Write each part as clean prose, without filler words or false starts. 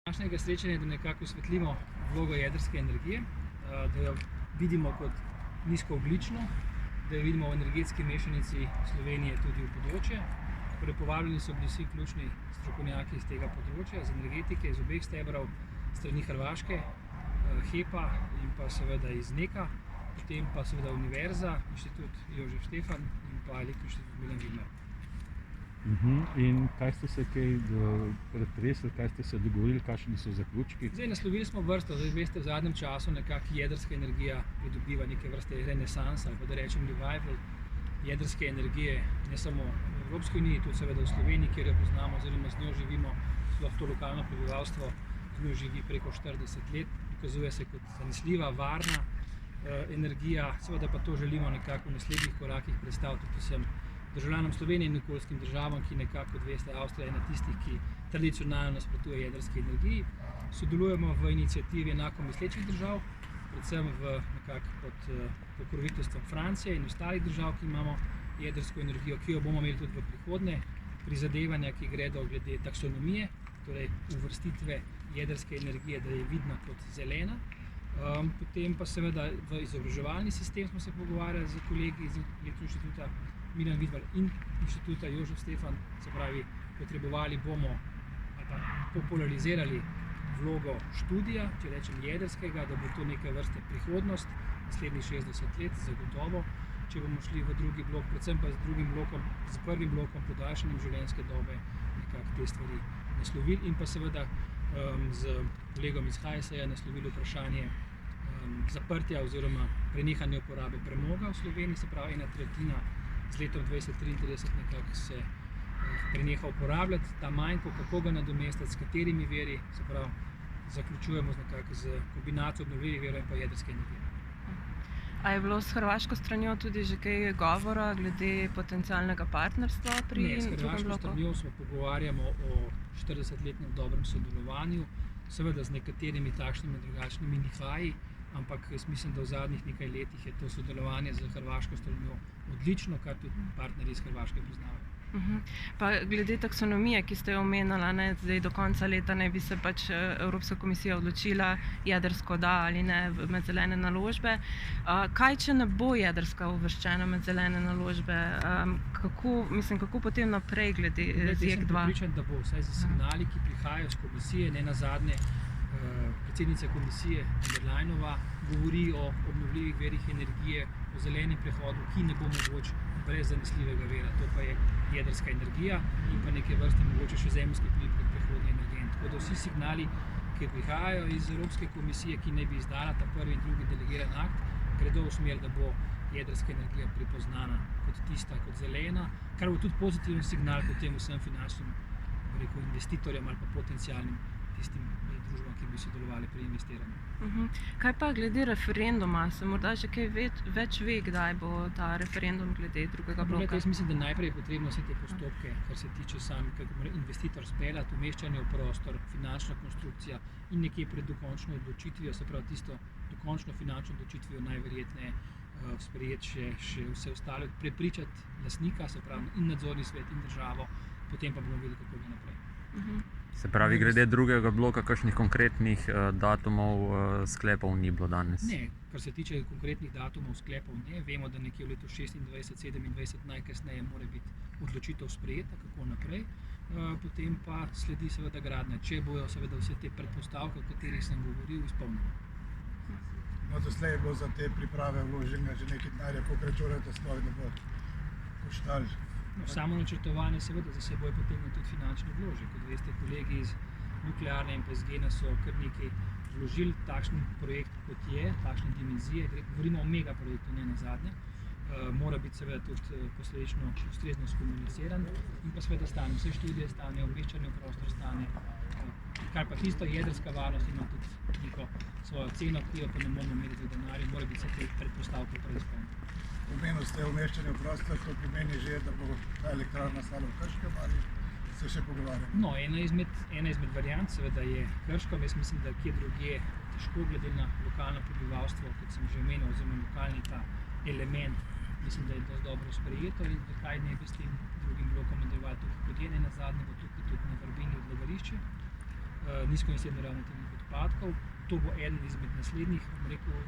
Današnjega srečanja je, da nekako osvetlimo vlogo jedrske energije, da jo vidimo kot nizkoogljično, da jo vidimo v energetski mešanici Slovenije tudi v bodoče. Povabljeni so bili vsi ključni strokovnjaki iz tega področja, iz energetike, iz obeh stebrov, strani Hrvaške, HEP-a in pa seveda iz NEK-a, potem pa seveda Univerza, Inštitut Jožef Stefan in pa Elektroinštitut Milan Vidmar. In kaj ste se pretresli, kaj ste se dogovorili, kakšni so zaključki? Naslovili smo vrsto, veste, v zadnjem času nekako jedrska energija pridobiva neke vrste renesansa, ali pa da rečem revival jedrske energije, ne samo v Evropski uniji, tudi seveda v Sloveniji, kjer jo poznamo oziroma z njo živimo, sploh to lokalno prebivalstvo z njo živi preko 40 let, dokazuje se kot zanesljiva, varna energija, seveda pa to želimo nekako v naslednjih korakih predstaviti vsem državljanom Slovenije in okoljskim državam, ki nekako, kot veste, Avstrija je ena tistih, ki tradicionalno nasprotuje jedrski energiji. Sodelujemo v iniciativi enako mislečih držav, predvsem nekako pod pokroviteljstvom Francije in ostalih držav, ki imamo jedrsko energijo, ki jo bomo imeli tudi v prihodnje. Prizadevanja, ki gredo glede taksonomije, torej uvrstitve jedrske energije, da je vidna kot zelena. Potem pa seveda v izobraževalni sistem smo se pogovarjali z kolegi iz Elektroinštituta Milan Vidmar in Inštituta Jožef Stefan, se pravi, potrebovali bomo ali pa popularizirali vlogo študija, če rečem jedrskega, da bo to neke vrste prihodnost, naslednjih 60 let zagotovo, če bomo šli v drugi blok, predvsem pa z prvim blokom podaljšanjem življenjske dobe nekako te stvari naslovili in pa seveda z kolegom iz HSE naslovili vprašanje zaprtja oziroma prenehanja uporabe premoga v Sloveniji, se pravi 1/3 z letom 2033 nekako se preneha uporabljati, ta manjko, kako ga nadomestiti, s katerimi viri, se pravi, zaključujemo z kombinacijo obnovljivih virov in pa jedrske energije. A je bilo s hrvaško stranjo tudi že kaj govora glede potencialnega partnerstva pri drugem bloku? Ne, s hrvaško stranjo smo pogovarjamo o 40-letnem dobrem sodelovanju, seveda z nekaterimi takšnimi drugačnimi nihaji, ampak jaz mislim, da v zadnjih nekaj letih je to sodelovanje z hrvaško stranjo odlično, kar tudi partnerji iz Hrvaške priznavajo. Pa glede taksonomije, ki ste jo omenili, zdaj do konca leta naj bi se pač Evropska komisija odločila jedrsko da ali ne med zelene naložbe. Kaj, če ne bo jedrska uvrščena med zelene naložbe? Kako potem naprej glede JEK2? Jaz sem prepričan, da bo, vsaj za signali, ki prihajajo z komisije, ne nazadnje predsednica komisije von der Leyenova govori o obnovljivih virih energije, o zelenem prehodu, ki ne bo mogoč brez zanesljivega vira, to pa je jedrska energija in pa neke vrste mogoče še zemeljski plin kot prehodni energent. Tako da vsi signali, ki prihajajo iz Evropske komisije, ki naj bi izdala ta prvi in drugi delegiran akt, gredo v smer, da bo jedrska energija prepoznana kot tista, kot zelena, kar bo tudi pozitiven signal potem vsem finančnim investitorjem ali pa potencialnim tistim družbam, ki bi sodelovali pri investiranju. Kaj pa glede referenduma? Se morda že kaj več ve, kdaj bo ta referendum glede drugega bloka? Jaz mislim, da najprej je potrebno vse te postopke, kar se tiče investitor speljati, umeščanje v prostor, finančna konstrukcija in nekje pred dokončno odločitvijo, se pravi tisto dokončno finančno odločitvijo najverjetneje sprejeti še vse ostale, prepričati lastnika, se pravi in nadzorni svet in državo, potem pa bomo videli, kako gre naprej. Se pravi, glede drugega bloka, kakšnih konkretnih datumov sklepov ni bilo danes? Ne, kar se tiče konkretnih datumov sklepov ne, vemo, da nekje v letu 26-27 najkasneje mora biti odločitev sprejeta, kako naprej, potem pa sledi seveda gradnja, če bojo seveda vse te predpostavke, o katerih sem govoril, izpolnjene. No, doslej je bilo za te priprave vloženega že nekaj denarja, koliko računate, sploh ne bo koštalo? Samo načrtovanje seveda za seboj potegne tudi finančni vložek. Kot veste, kolegi iz nuklearne in pa iz GEN-a so kar nekaj vložili takšen projekt, kot je, takšne dimenzije, govorimo o megaprojektu, ne nazadnje, mora biti seveda tudi posledično ustrezno skomuniciran in pa seveda stane, vse študije stane, umeščanje v prostor stane, kar pa tisto jedrska varnost ima tudi neko svojo ceno, ki jo pa ne moramo meriti v denarju, mora biti vse te predpostavke preizpolnjene. Omenili ste umeščanje v prostor, to pomeni že, da bo ta elektrarna stala v Krškem ali se še pogovarjamo? No, ena izmed variant seveda je Krško, jaz mislim, da kje drugje težko glede na lokalno prebivalstvo, kot sem že omenil, oziroma lokalni ta element, mislim, da je dosti dobro sprejeto in zakaj ne bi s tem drugim blokom nadaljevali tukaj kot je, ne nazadnje bo tukaj tudi na Vrbini odlagališče. nizkoemisilno ravnotežnih odpadkov. To bo eden izmed naslednjih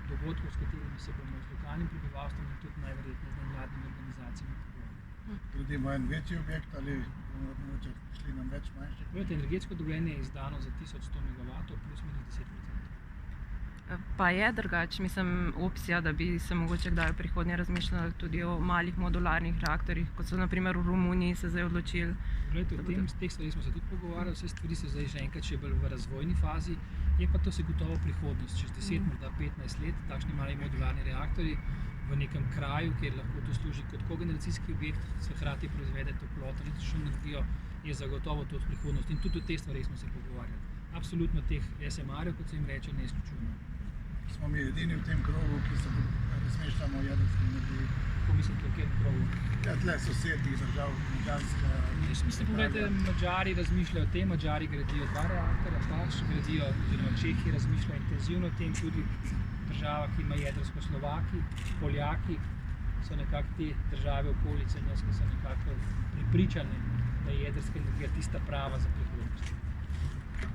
dogodkov, s katerimi se bomo z lokalnim prebivalstvom in tudi najverjetneje z nevladnimi organizacijami pogovarjali. Gradimo en večji objekt ali bomo mogoče šli na več manjših? Energetsko dovoljenje je izdano za 1100 MW plus minus 10%. Pa je drugače, mislim, opcija, da bi se mogoče kdaj v prihodnje razmišljali tudi o malih modularnih reaktorjih, kot so naprimer v Romuniji se zdaj odločili. Glejte, teh stvari smo se tudi pogovarjali, vse stvari so zdaj že enkrat še bolj v razvojni fazi, je pa to se gotovo prihodnost, čez 10, morda 15 let, takšni mali modularni reaktorji v nekem kraju, kjer lahko to služi kot kogeneracijski objekt, se hkrati proizvede toploto, električno energijo, je zagotovo to prihodnost in tudi o teh stvarih smo se pogovarjali. Absolutno teh SMR-jev, kot se jim reče, ne izključujemo. Smo mi edini v tem krogu, ki se razmišljamo o jedrski energiji. Kako mislite, v katerem krogu? Ja, tle sosednjih držav, Madžarska. Mislim, pogledajte, Madžari razmišljajo o tem, Madžari gradijo 2 reaktorja, gradijo, oziroma Čehi razmišljajo intenzivno o tem, tudi država, ki ima jedrsko, Slovaki, Poljaki, so nekako te države okolice nas, ki so nekako pripričane, da je jedrska energija tista prava za prihodnost.